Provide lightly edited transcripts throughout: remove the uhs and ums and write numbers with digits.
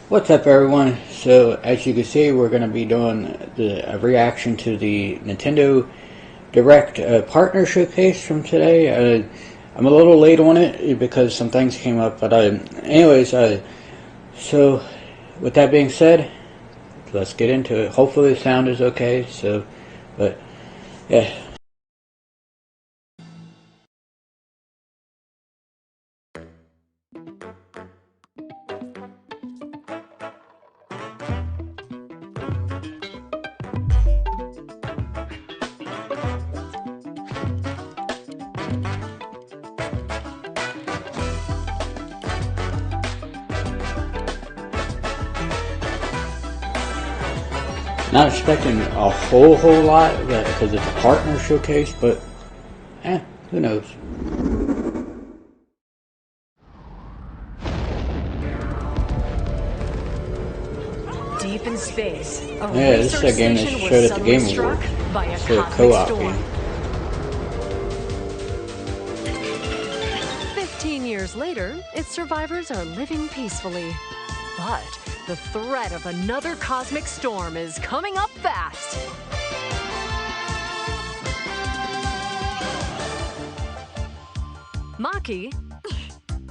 What's up, everyone? So, as you can see, we're going to be doing a reaction to the Nintendo Direct partner showcase from today. I'm a little late on it because some things came up, but so with that being said, let's get into it. Hopefully, the sound is okay. But yeah. Not expecting a whole lot because it's a partner showcase, but who knows? Deep in space, a This is a game that showed at the Game struck Awards. by a It's a cosmic co-op storm. game. 15 years later, its survivors are living peacefully. But the threat of another cosmic storm is coming up fast. Maki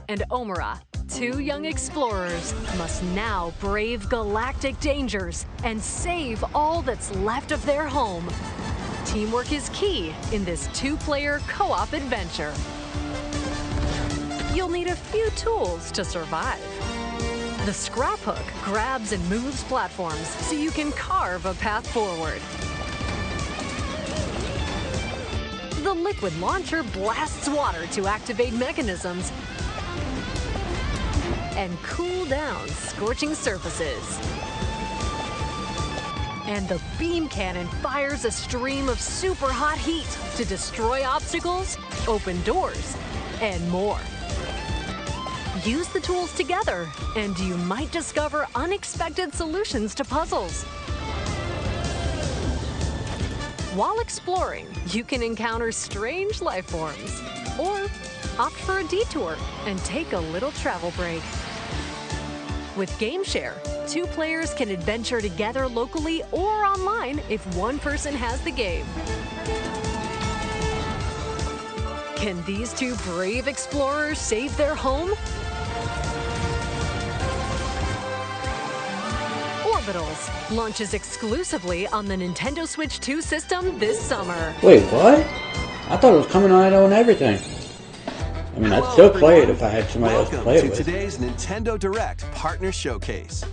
and Omura, two young explorers, must now brave galactic dangers and save all that's left of their home. Teamwork is key in this two-player co-op adventure. You'll need a few tools to survive. The scrap hook grabs and moves platforms so you can carve a path forward. The liquid launcher blasts water to activate mechanisms and cool down scorching surfaces. And the beam cannon fires a stream of super hot heat to destroy obstacles, open doors, and more. Use the tools together, and you might discover unexpected solutions to puzzles. While exploring, you can encounter strange life forms, or opt for a detour and take a little travel break. With GameShare, two players can adventure together locally or online if one person has the game. Can these two brave explorers save their home? Orbitals launches exclusively on the Nintendo Switch 2 system this summer. Wait, what? I thought it was coming out on everything. I mean, I'd still play it if I had somebody else to play it with. Welcome to today's Nintendo Direct Partner Showcase.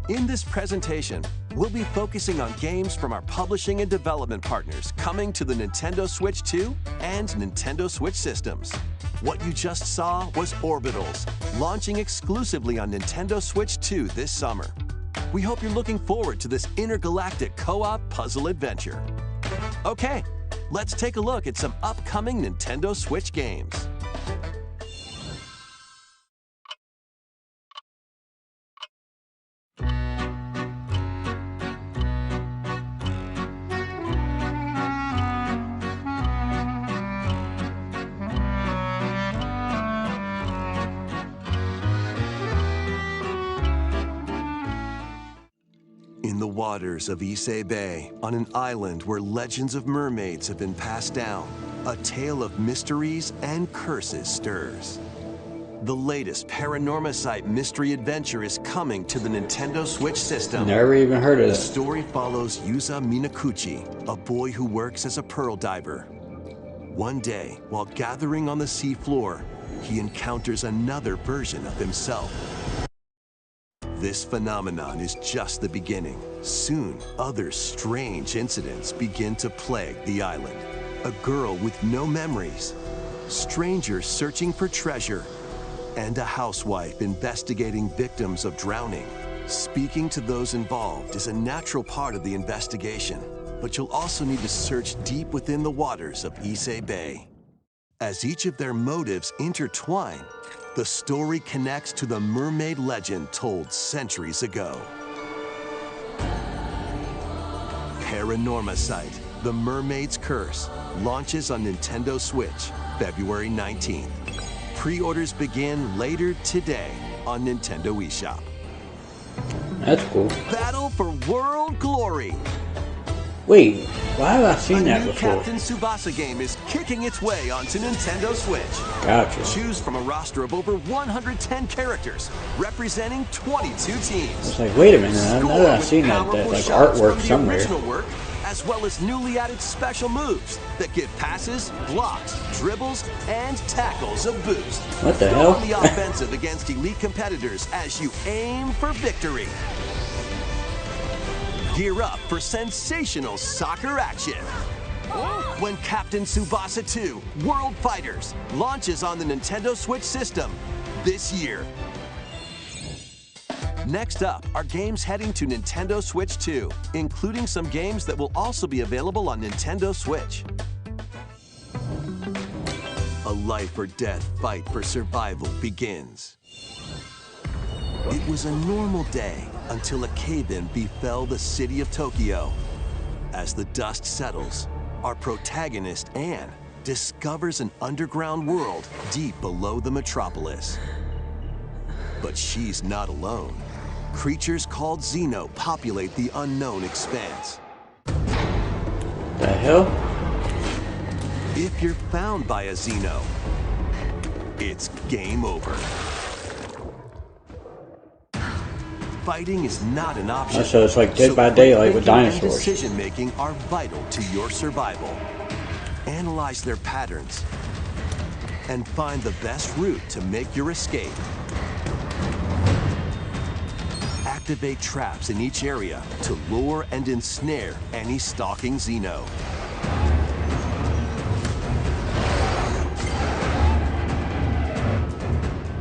In this presentation, we'll be focusing on games from our publishing and development partners coming to the Nintendo Switch 2 and Nintendo Switch systems. What you just saw was Orbitals, launching exclusively on Nintendo Switch 2 this summer. We hope you're looking forward to this intergalactic co-op puzzle adventure. Okay, let's take a look at some upcoming Nintendo Switch games. In the waters of Issei Bay, on an island where legends of mermaids have been passed down, a tale of mysteries and curses stirs. The latest Paranormacite mystery adventure is coming to the Nintendo Switch system. Never even heard of The it. story follows Yuza Minakuchi, a boy who works as a pearl diver. One day, while gathering on the seafloor, he encounters another version of himself. This phenomenon is just the beginning. Soon, other strange incidents begin to plague the island. A girl with no memories, strangers searching for treasure, and a housewife investigating victims of drowning. Speaking to those involved is a natural part of the investigation, but you'll also need to search deep within the waters of Issei Bay. As each of their motives intertwine, the story connects to the mermaid legend told centuries ago. Paranormacite, The Mermaid's Curse, launches on Nintendo Switch, February 19th. Pre-orders begin later today on Nintendo eShop. That's cool. Battle for World Glory. Wait, why have I seen that new before? Captain Tsubasa game is kicking its way onto Nintendo Switch. Gotcha. Choose from a roster of over 110 characters, representing 22 teams. It's like, wait a minute, I know I've with seen that powerful like shots artwork from the somewhere. original work, as well as newly added special moves that give passes, blocks, dribbles, and tackles a boost. What the Go hell? on the offensive against elite competitors as you aim for victory. Gear up for sensational soccer action when Captain Tsubasa 2 World Fighters launches on the Nintendo Switch system this year. Next up are games heading to Nintendo Switch 2, including some games that will also be available on Nintendo Switch. A life or death fight for survival begins. It was a normal day until a cave-in befell the city of Tokyo. As the dust settles, our protagonist, Anne, discovers an underground world deep below the metropolis. But she's not alone. Creatures called Xeno populate the unknown expanse. The hell? If you're found by a Xeno, it's game over. Fighting is not an option. So it's like Dead by Daylight with thinking and dinosaurs. Decision-making are vital to your survival. Analyze their patterns and find the best route to make your escape. Activate traps in each area to lure and ensnare any stalking Xeno.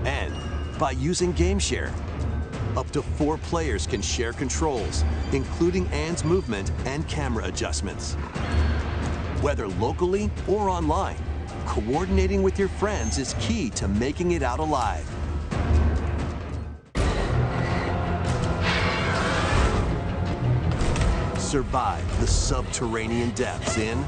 And by using GameShare, up to 4 players can share controls, including Anne's movement and camera adjustments. Whether locally or online, coordinating with your friends is key to making it out alive. Survive the subterranean depths in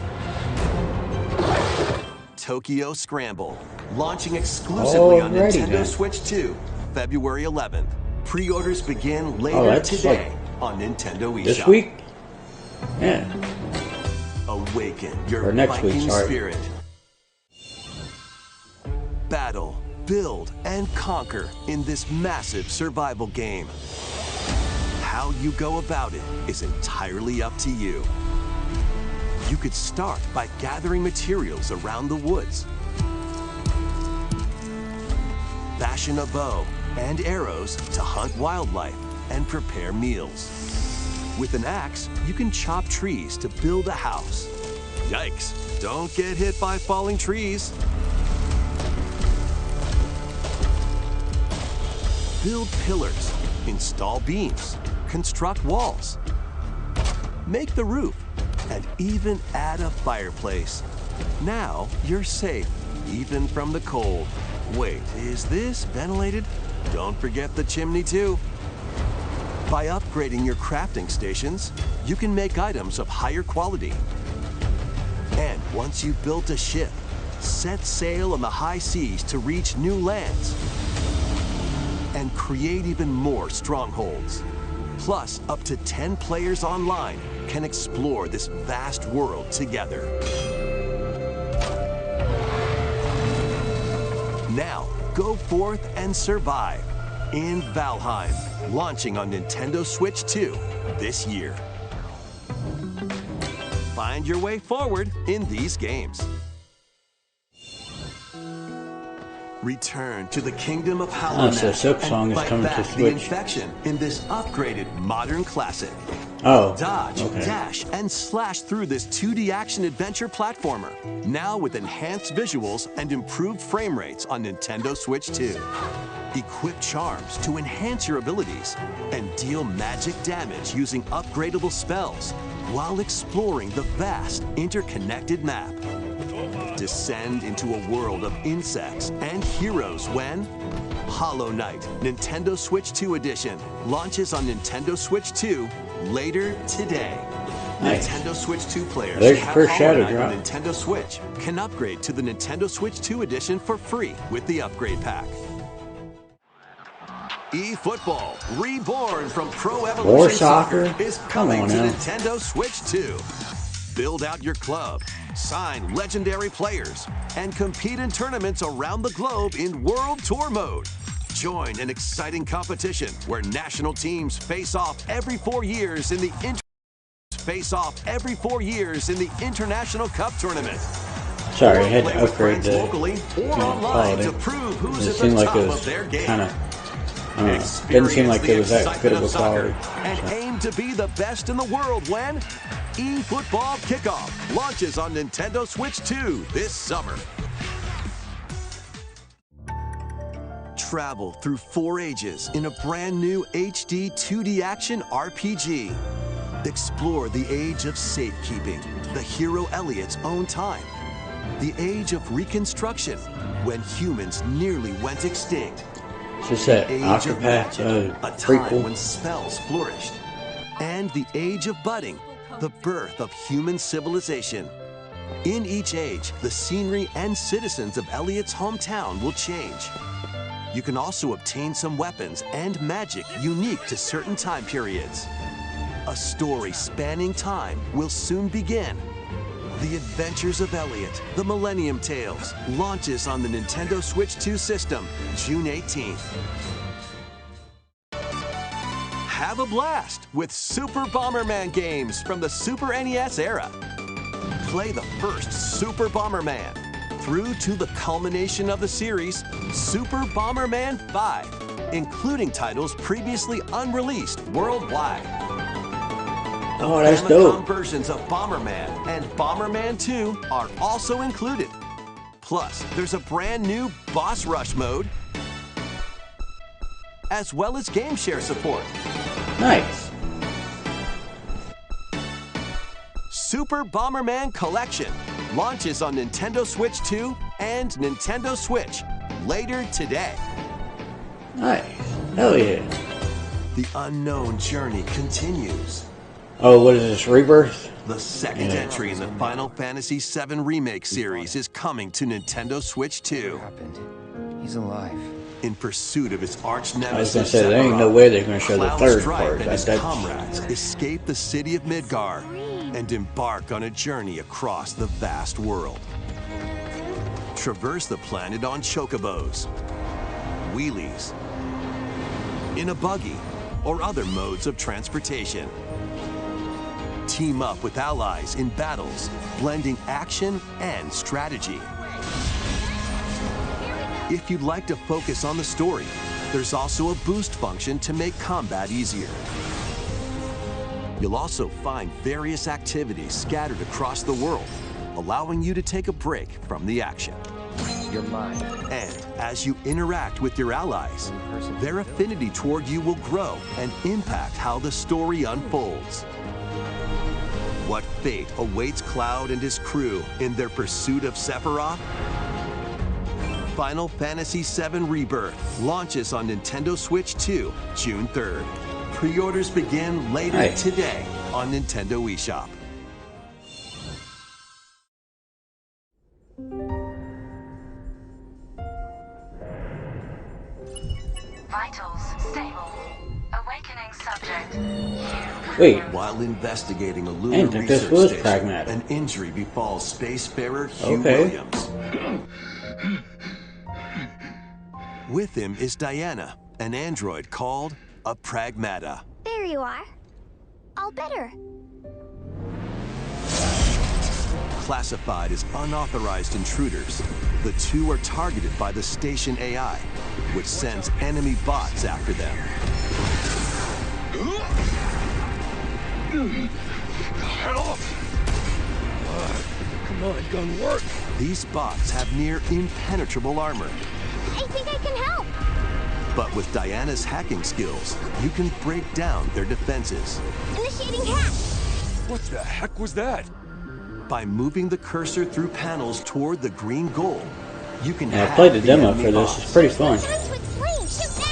Tokyo Scramble, launching exclusively on Alrighty Nintendo then. Switch 2, February 11th. Pre-orders begin later today on Nintendo eShop. This week? Yeah. Awaken your Or next week, Viking sorry. spirit. Battle, build, and conquer in this massive survival game. How you go about it is entirely up to you. You could start by gathering materials around the woods. Fashion a bow and arrows to hunt wildlife and prepare meals. With an axe, you can chop trees to build a house. Yikes, don't get hit by falling trees. Build pillars, install beams, construct walls, make the roof, and even add a fireplace. Now you're safe, even from the cold. Wait, is this ventilated? Don't forget the chimney too. By upgrading your crafting stations, you can make items of higher quality. And once you've built a ship, set sail on the high seas to reach new lands and create even more strongholds. Plus, up to 10 players online can explore this vast world together. Now, go forth and survive in Valheim, launching on Nintendo Switch 2 this year. Find your way forward in these games. Return to the kingdom of Hollow so Knight Silk Song and is fight coming to back the Switch. infection in this upgraded modern classic. Oh. Dodge, okay. dash, and slash through this 2D action-adventure platformer, now with enhanced visuals and improved frame rates on Nintendo Switch 2. Equip charms to enhance your abilities and deal magic damage using upgradable spells while exploring the vast, interconnected map. Descend into a world of insects and heroes when Hollow Knight Nintendo Switch 2 Edition launches on Nintendo Switch 2 later today. Nice. Nintendo Switch 2 players There's who have first Hollow Shadow Knight drop. on Nintendo Switch can upgrade to the Nintendo Switch 2 Edition for free with the upgrade pack. eFootball, reborn from Pro Evolution More soccer? is Come coming on to now. Nintendo Switch 2. Build out your club, sign legendary players, and compete in tournaments around the globe in World Tour mode. Join an exciting competition where national teams face off every 4 years in the International Cup Tournament. Sorry, I had Play to with upgrade friends the locally or online quality. to prove who's It at seemed the like top it was of their game. kind of, didn't seem like it was that good of a quality. And aim to be the best in the world when eFootball Kickoff launches on Nintendo Switch 2 this summer. Travel through 4 ages in a brand new HD 2D action RPG. Explore the age of safekeeping, the hero Elliot's own time. The age of reconstruction, when humans nearly went extinct. It's just that The age of Octopath magic, a time prequel. when spells flourished. And the age of budding, the birth of human civilization. In each age, the scenery and citizens of Elliot's hometown will change. You can also obtain some weapons and magic unique to certain time periods. A story spanning time will soon begin. The Adventures of Elliot, The Millennium Tales, launches on the Nintendo Switch 2 system, June 18th. Have a blast with Super Bomberman games from the Super NES era. Play the first Super Bomberman through to the culmination of the series, Super Bomberman 5, including titles previously unreleased worldwide. Oh, that's Famicom dope. versions of Bomberman and Bomberman 2 are also included. Plus, there's a brand new Boss Rush mode, as well as game share support. Nice. Super Bomberman Collection launches on Nintendo Switch 2 and Nintendo Switch later today. Nice. Hell yeah. The unknown journey continues. Oh, what is this, Rebirth? The second entry in the Final Fantasy VII Remake series is coming to Nintendo Switch 2. Happened. He's alive. In pursuit of his arch I was nemesis, gonna say, there ain't no Sephiroth, way they're gonna show the Cloud third Stripe part. and his That's comrades escape the city of Midgar and embark on a journey across the vast world. Traverse the planet on chocobos, wheelies, in a buggy, or other modes of transportation. Team up with allies in battles, blending action and strategy. If you'd like to focus on the story, there's also a boost function to make combat easier. You'll also find various activities scattered across the world, allowing you to take a break from the action. You're mine. And as you interact with your allies, their affinity toward you will grow and impact how the story unfolds. What fate awaits Cloud and his crew in their pursuit of Sephiroth? Final Fantasy VII Rebirth launches on Nintendo Switch 2, June 3rd. Pre-orders begin later Nice. today on Nintendo eShop. Vitals stable. Awakening subject. Wait, While investigating a I lunar didn't think this research was station, pragmatic. an injury befalls spacefarer Hugh Okay. Williams. With him is Diana, an android called a Pragmata. There you are. All better. Classified as unauthorized intruders, the two are targeted by the station AI, which sends enemy bots after them. Help! Come on, gun work. These bots have near impenetrable armor, I think I can help. but with Diana's hacking skills, you can break down their defenses. Initiating hack. What the heck was that? By moving the cursor through panels toward the green goal, you can yeah, I hack played the demo enemy for this. bots. It's pretty fun. Turn to explain. Shoot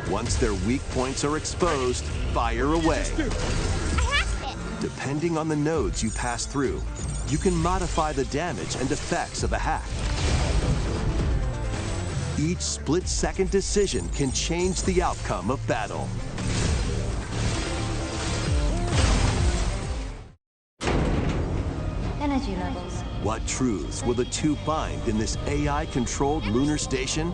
now. Once their weak points are exposed, fire away. I hacked it. Depending on the nodes you pass through, you can modify the damage and effects of a hack. Each split-second decision can change the outcome of battle. Energy levels. What truths will the two find in this AI-controlled lunar station?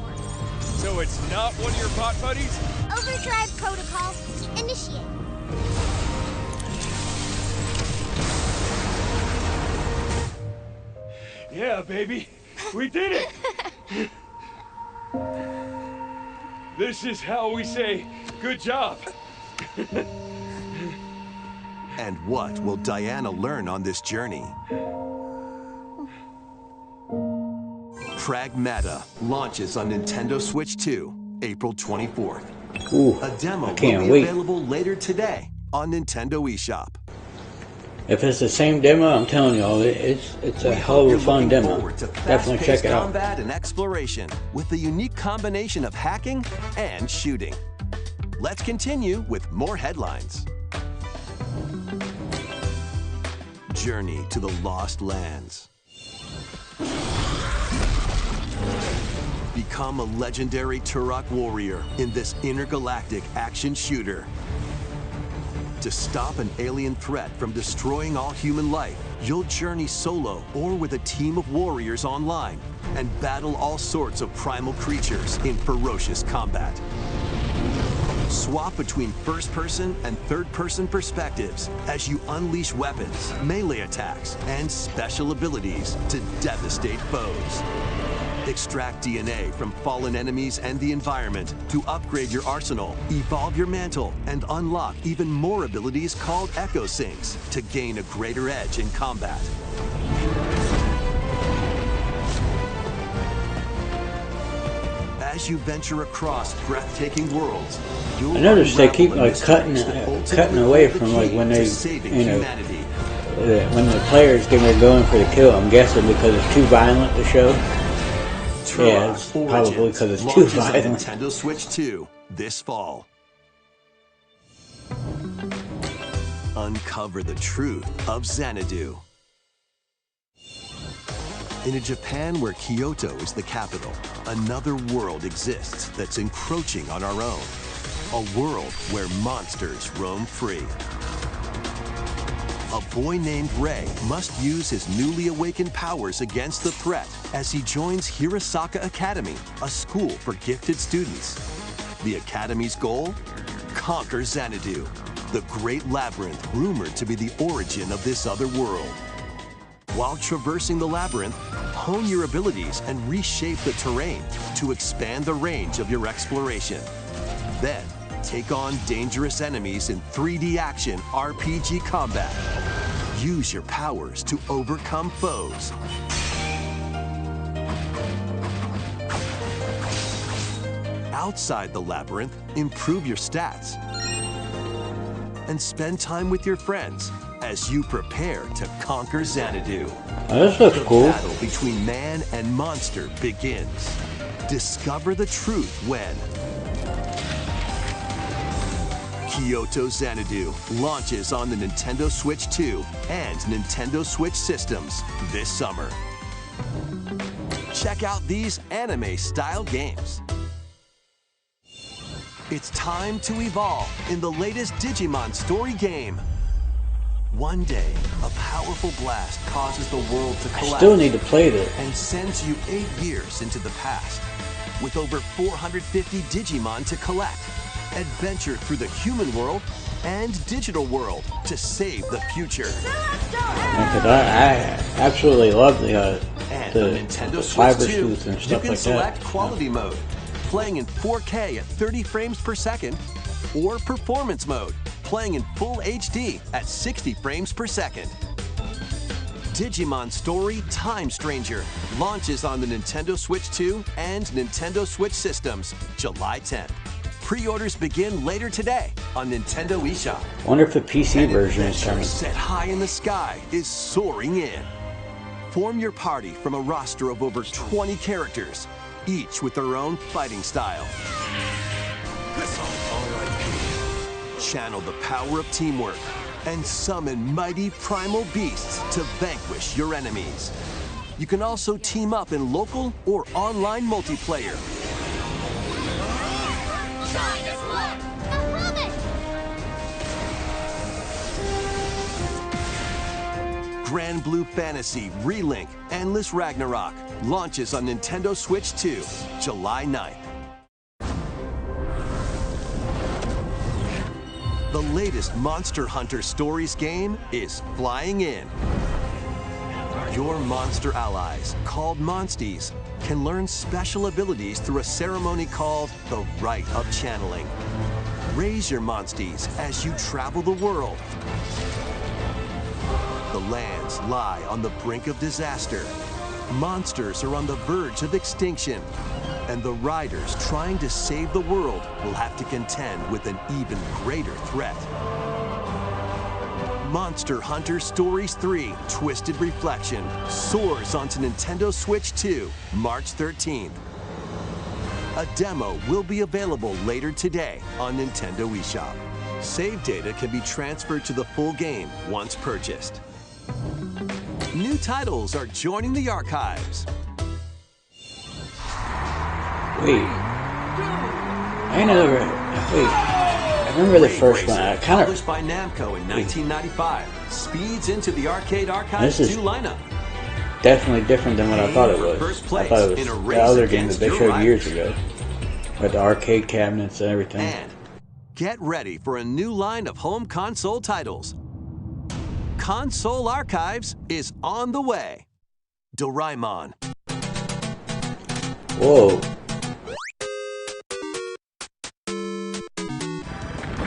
So it's not one of your bot buddies? Overdrive protocols. Initiate. Yeah, baby. We did it! This is how we say, good job. And what will Diana learn on this journey? Pragmata launches on Nintendo Switch 2, April 24th. Ooh, A demo I can't will be wait. available later today on Nintendo eShop. If it's the same demo, I'm telling y'all, it's a hell of a fun demo. Definitely check it out. Combat and exploration with a unique combination of hacking and shooting. Let's continue with more headlines. Journey to the Lost Lands. Become a legendary Turok warrior in this intergalactic action shooter. To stop an alien threat from destroying all human life, you'll journey solo or with a team of warriors online and battle all sorts of primal creatures in ferocious combat. Swap between first-person and third-person perspectives as you unleash weapons, melee attacks, and special abilities to devastate foes. Extract DNA from fallen enemies and the environment to upgrade your arsenal, evolve your mantle, and unlock even more abilities called Echo Syncs to gain a greater edge in combat. As you venture across breathtaking worlds, you'll I noticed they keep unravel like the cutting mysteries that ultimately cutting away hold the from like key when to they, saving you know, humanity. when the players get ready going for the kill. I'm guessing because it's too violent to show. Yeah, it's Turok probably Origins because it's too launches on violent. Nintendo Switch 2 this fall. Uncover the truth of Xanadu. In a Japan where Kyoto is the capital, another world exists that's encroaching on our own. A world where monsters roam free. A boy named Ray must use his newly awakened powers against the threat as he joins Hirasaka Academy, a school for gifted students. The Academy's goal? Conquer Xanadu, the great labyrinth rumored to be the origin of this other world. While traversing the labyrinth, hone your abilities and reshape the terrain to expand the range of your exploration. Then, take on dangerous enemies in 3D action RPG combat. Use your powers to overcome foes. Outside the labyrinth, improve your stats. And spend time with your friends as you prepare to conquer Xanadu. Oh, this looks The cool. battle between man and monster begins. Discover the truth when Kyoto Xanadu launches on the Nintendo Switch 2 and Nintendo Switch systems this summer. Check out these anime-style games. It's time to evolve in the latest Digimon story game. One day, a powerful blast causes the world to I collapse still need to play this. and sends you 8 years into the past. With over 450 Digimon to collect, adventure through the human world and digital world to save the future. Because I absolutely love the And on Nintendo Switch fiber 2, suits and you stuff can like select that. quality mode, playing in 4K at 30 frames per second, or performance mode, playing in full HD at 60 frames per second. Digimon Story Time Stranger launches on the Nintendo Switch 2 and Nintendo Switch systems July 10th. Pre-orders begin later today on Nintendo eShop. Wonder if the PC An version is adventure coming. set high in the sky is soaring in. Form your party from a roster of over 20 characters, each with their own fighting style. Channel the power of teamwork and summon mighty primal beasts to vanquish your enemies. You can also team up in local or online multiplayer. Grand Blue Fantasy Relink Endless Ragnarok launches on Nintendo Switch 2, July 9th. The latest Monster Hunter Stories game is flying in. Your monster allies, called Monsties, can learn special abilities through a ceremony called the Rite of Channeling. Raise your Monsties as you travel the world. The lands lie on the brink of disaster. Monsters are on the verge of extinction. And the riders trying to save the world will have to contend with an even greater threat. Monster Hunter Stories 3 Twisted Reflection soars onto Nintendo Switch 2, March 13th. A demo will be available later today on Nintendo eShop. Save data can be transferred to the full game once purchased. New titles are joining the archives. Wait. I remember the first one. I kind of. Published by Namco in 1995, speeds into the Arcade Archives This is 2 lineup. definitely different than what I thought it was. First I place thought it in a was race the other game that against they your showed years rivals. ago. With the arcade cabinets and everything. And get ready for a new line of home console titles. Console Archives is on the way. Doraemon, Whoa.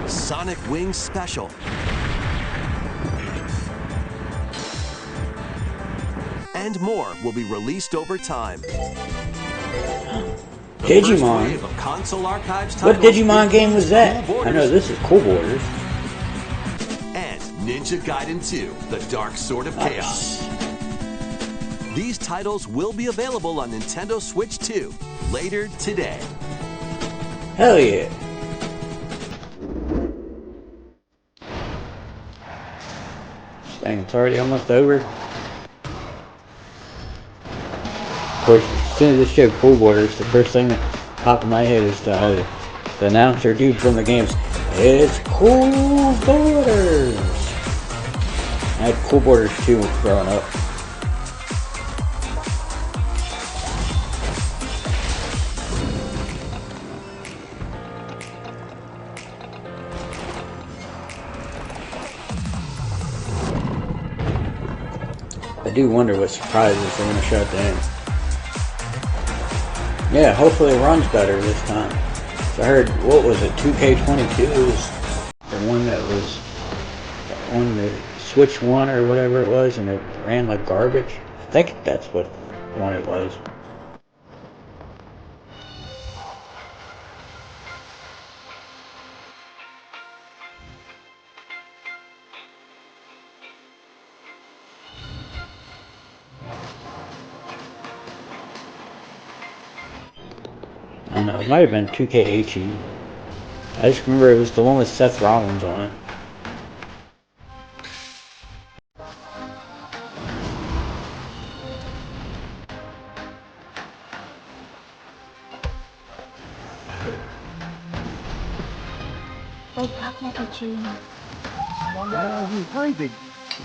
Sonic Wings Special, and more will be released over time. The Digimon. first wave of Console Archives What titles Digimon game was includes that? Cool I know Borders this is Cool Borders. and Ninja Gaiden 2: The Dark Sword of Chaos. These titles will be available on Nintendo Switch 2 later today. Hell yeah. Dang, it's already almost over. Of course, as soon as this show Cool Borders, the first thing that popped in my head is the announcer dude from the games. It's Cool Borders! I had Cool Borders 2 growing up. I do wonder what surprises they're going to show at the end. Yeah, hopefully it runs better this time. So I heard, what was it, 2K22 was the one that was on the Switch 1 or whatever it was, and it ran like garbage. I think that's what one it was. I don't know, it might have been 2K18. I just remember it was the one with Seth Rollins on it.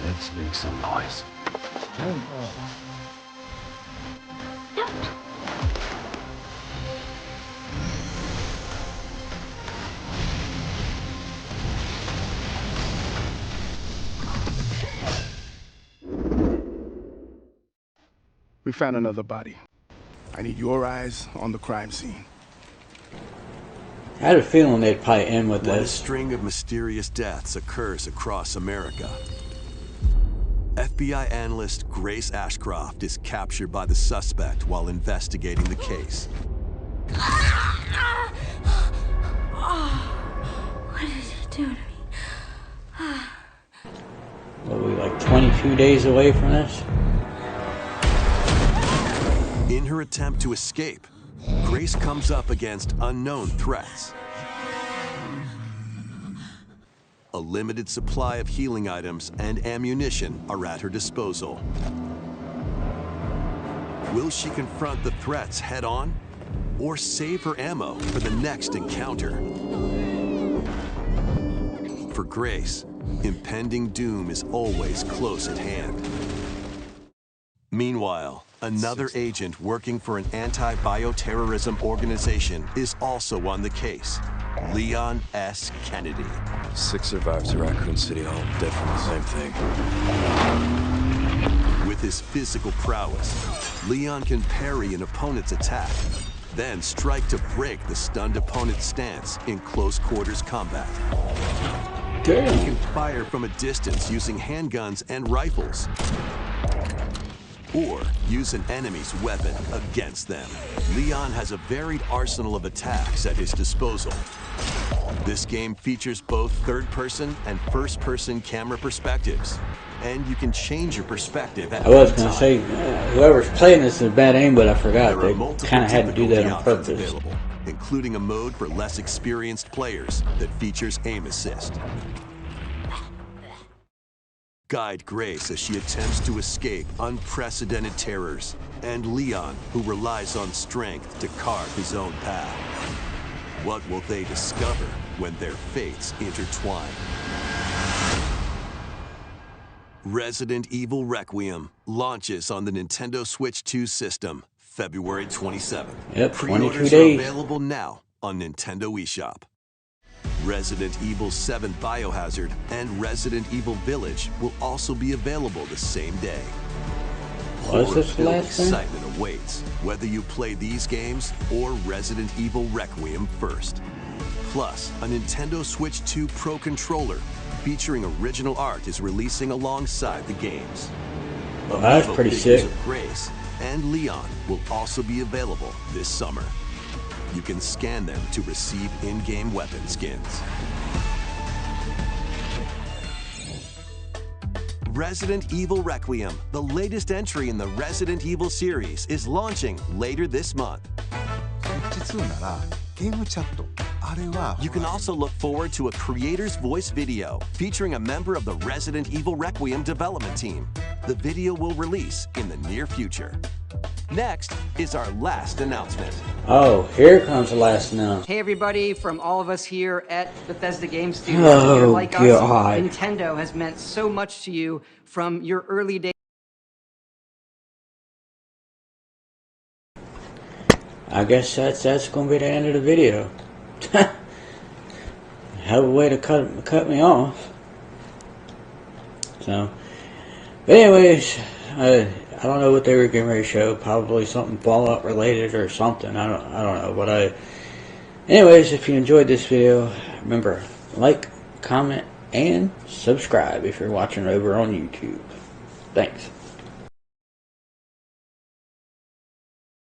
Let's make some noise. We found another body. I need your eyes on the crime scene. I had a feeling they'd probably end with When a this. string of mysterious deaths occurs across America, FBI analyst Grace Ashcroft is captured by the suspect while investigating the case. What did you do to me? What are we, like 22 days away from this? In her attempt to escape, Grace comes up against unknown threats. A limited supply of healing items and ammunition are at her disposal. Will she confront the threats head on or save her ammo for the next encounter. For Grace, impending doom is always close at hand. Meanwhile, another agent working for an anti-bioterrorism organization is also on the case, Leon S. Kennedy. 6 survivors at Raccoon City Hall, dead from the same thing. With his physical prowess, Leon can parry an opponent's attack, then strike to break the stunned opponent's stance in close quarters combat. Damn. He can fire from a distance using handguns and rifles, or use an enemy's weapon against them. Leon has a varied arsenal of attacks at his disposal. This game features both third-person and first-person camera perspectives, and you can change your perspective at I was any gonna time. say, whoever's playing this is bad aim, but I forgot. There are They multiple kind of had to do that difficulty on options purpose. available, including a mode for less experienced players that features aim assist. Guide Grace as she attempts to escape unprecedented terrors, and Leon, who relies on strength to carve his own path. What will they discover when their fates intertwine? Resident Evil Requiem launches on the Nintendo Switch 2 system February 27th. Yep, 22 Pre-orders are days. available now on Nintendo eShop. Resident Evil 7 Biohazard and Resident Evil Village will also be available the same day. Was this the Horror-filled last thing? excitement awaits, whether you play these games or Resident Evil Requiem first. Plus, a Nintendo Switch 2 Pro controller featuring original art is releasing alongside the games. That's Amiibo pretty figures sick. of Grace and Leon will also be available this summer. You can scan them to receive in-game weapon skins. Resident Evil Requiem, the latest entry in the Resident Evil series, is launching later this month. You can also look forward to a creator's voice video featuring a member of the Resident Evil Requiem development team. The video will release in the near future. Next is our last announcement. Oh, here comes the last announcement. Hey everybody, from all of us here at Bethesda Game Studios. Oh, You're like God. us, Nintendo has meant so much to you from your early days. I guess that's gonna be the end of the video. Hell of a way to cut me off. So, but anyways, I don't know what they were getting ready to show. Probably something Fallout related or something. I don't know. But anyways, if you enjoyed this video, remember, like, comment, and subscribe if you're watching over on YouTube. Thanks.